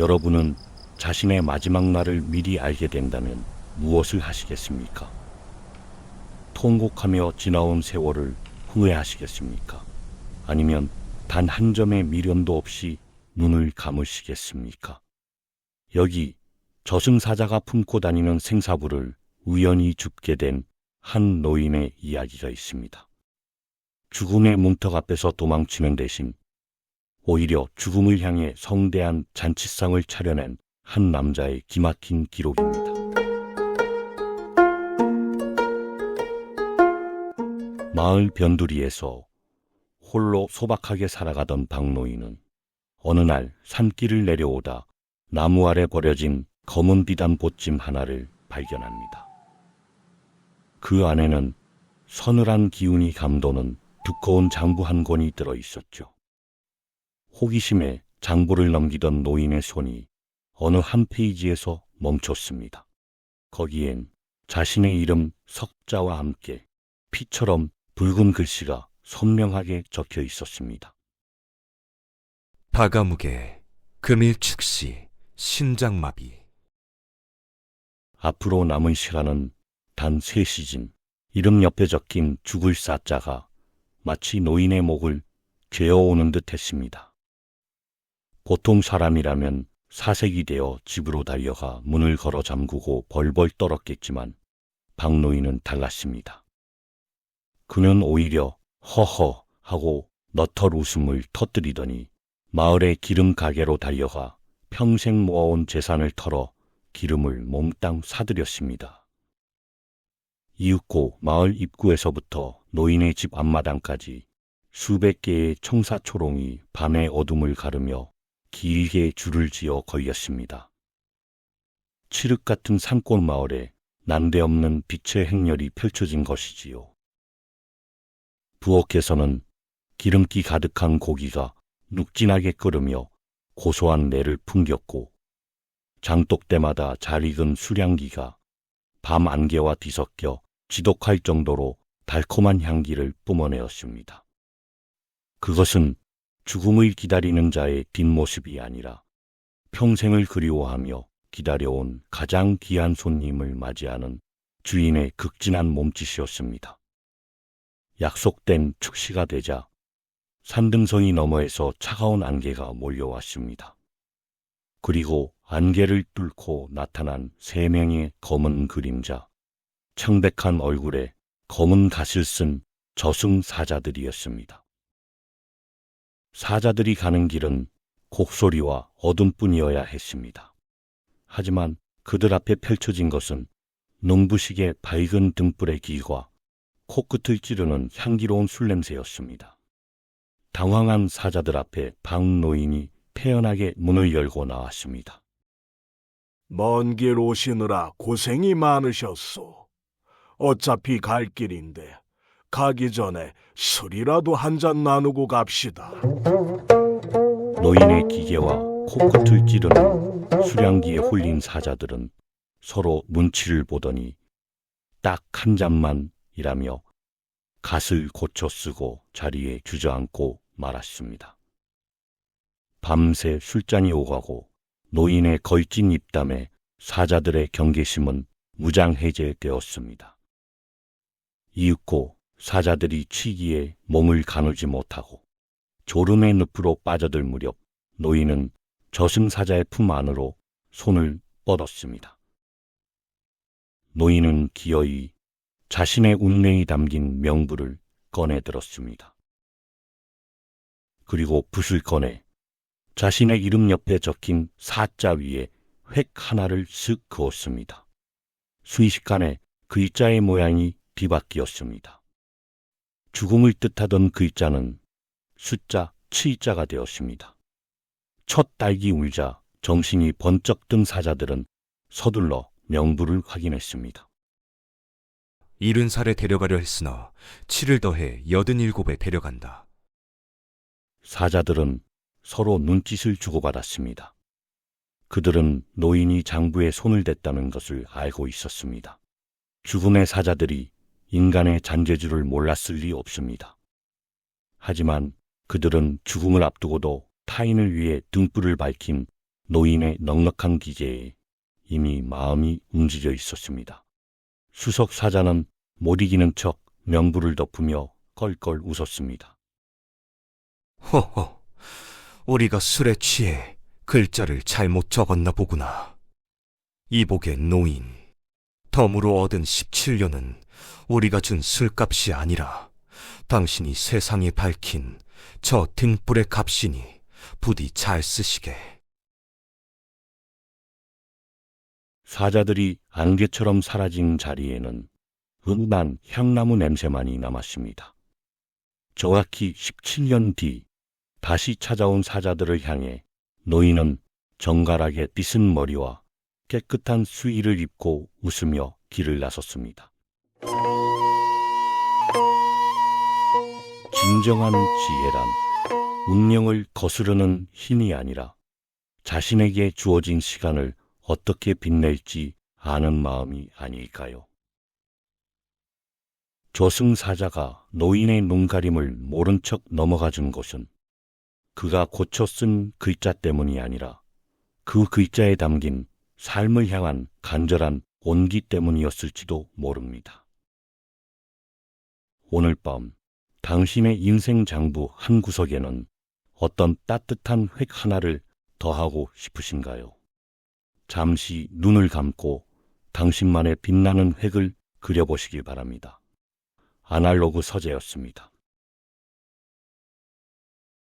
여러분은 자신의 마지막 날을 미리 알게 된다면 무엇을 하시겠습니까? 통곡하며 지나온 세월을 후회하시겠습니까? 아니면 단 한 점의 미련도 없이 눈을 감으시겠습니까? 여기 저승사자가 품고 다니는 생사부를 우연히 줍게 된 한 노인의 이야기가 있습니다. 죽음의 문턱 앞에서 도망치는 대신 오히려 죽음을 향해 성대한 잔치상을 차려낸 한 남자의 기막힌 기록입니다. 마을 변두리에서 홀로 소박하게 살아가던 박노인은 어느 날 산길을 내려오다 나무 아래 버려진 검은 비단 보찜 하나를 발견합니다. 그 안에는 서늘한 기운이 감도는 두꺼운 장부 한 권이 들어 있었죠. 호기심에 장부를 넘기던 노인의 손이 어느 한 페이지에서 멈췄습니다. 거기엔 자신의 이름 석자와 함께 피처럼 붉은 글씨가 선명하게 적혀 있었습니다. 다가무게, 금일축시, 신장마비. 앞으로 남은 시간은 단 3시즌. 이름 옆에 적힌 죽을 사자가 마치 노인의 목을 죄어오는 듯 했습니다. 보통 사람이라면 사색이 되어 집으로 달려가 문을 걸어 잠그고 벌벌 떨었겠지만 박노인은 달랐습니다. 그는 오히려 허허 하고 너털 웃음을 터뜨리더니 마을의 기름 가게로 달려가 평생 모아온 재산을 털어 기름을 몽땅 사들였습니다. 이윽고 마을 입구에서부터 노인의 집 앞마당까지 수백 개의 청사초롱이 밤의 어둠을 가르며 길게 줄을 지어 걸렸습니다. 칠흑 같은 산골 마을에 난데없는 빛의 행렬이 펼쳐진 것이지요. 부엌에서는 기름기 가득한 고기가 눅진하게 끓으며 고소한 내를 풍겼고 장독대마다 잘 익은 수량기가 밤 안개와 뒤섞여 지독할 정도로 달콤한 향기를 뿜어내었습니다. 그것은 죽음을 기다리는 자의 뒷모습이 아니라 평생을 그리워하며 기다려온 가장 귀한 손님을 맞이하는 주인의 극진한 몸짓이었습니다. 약속된 축시가 되자 산등성이 너머에서 차가운 안개가 몰려왔습니다. 그리고 안개를 뚫고 나타난 3명의 검은 그림자, 청백한 얼굴에 검은 갓을 쓴 저승사자들이었습니다. 사자들이 가는 길은 곡소리와 어둠뿐이어야 했습니다. 하지만 그들 앞에 펼쳐진 것은 눈부시게 밝은 등불의 길과 코끝을 찌르는 향기로운 술냄새였습니다. 당황한 사자들 앞에 박노인이 태연하게 문을 열고 나왔습니다. 먼 길 오시느라 고생이 많으셨소. 어차피 갈 길인데 가기 전에 술이라도 한잔 나누고 갑시다. 노인의 기계와 코끝을 찌르는 수량기에 홀린 사자들은 서로 눈치를 보더니 딱 한 잔만이라며 갓을 고쳐 쓰고 자리에 주저앉고 말았습니다. 밤새 술잔이 오가고 노인의 걸진 입담에 사자들의 경계심은 무장해제되었습니다. 이윽고 사자들이 취기에 몸을 가누지 못하고 졸음의 늪으로 빠져들 무렵 노인은 저승사자의 품 안으로 손을 뻗었습니다. 노인은 기어이 자신의 운명이 담긴 명부를 꺼내들었습니다. 그리고 붓을 꺼내 자신의 이름 옆에 적힌 사자 위에 획 하나를 쓱 그었습니다. 순식간에 글자의 모양이 뒤바뀌었습니다. 죽음을 뜻하던 글자는 숫자 7자가 되었습니다. 첫 딸기 울자 정신이 번쩍 든 사자들은 서둘러 명부를 확인했습니다. 70살에 데려가려 했으나 7을 더해 87에 데려간다. 사자들은 서로 눈짓을 주고받았습니다. 그들은 노인이 장부에 손을 댔다는 것을 알고 있었습니다. 죽음의 사자들이 인간의 잔재주를 몰랐을 리 없습니다. 하지만 그들은 죽음을 앞두고도 타인을 위해 등불을 밝힌 노인의 넉넉한 기재에 이미 마음이 움직여 있었습니다. 수석 사자는 못 이기는 척 명부를 덮으며 껄껄 웃었습니다. 허허, 우리가 술에 취해 글자를 잘못 적었나 보구나. 이복의 노인, 덤으로 얻은 17년은 우리가 준 술값이 아니라 당신이 세상에 밝힌 저 등불의 값이니 부디 잘 쓰시게. 사자들이 안개처럼 사라진 자리에는 은은한 향나무 냄새만이 남았습니다. 정확히 17년 뒤 다시 찾아온 사자들을 향해 노인은 정갈하게 빗은 머리와 깨끗한 수의를 입고 웃으며 길을 나섰습니다. 진정한 지혜란 운명을 거스르는 힘이 아니라 자신에게 주어진 시간을 어떻게 빛낼지 아는 마음이 아닐까요? 조승사자가 노인의 눈가림을 모른 척 넘어가 준 것은 그가 고쳐 쓴 글자 때문이 아니라 그 글자에 담긴 삶을 향한 간절한 온기 때문이었을지도 모릅니다. 오늘 밤 당신의 인생 장부 한 구석에는 어떤 따뜻한 획 하나를 더하고 싶으신가요? 잠시 눈을 감고 당신만의 빛나는 획을 그려보시기 바랍니다. 아날로그 서재였습니다.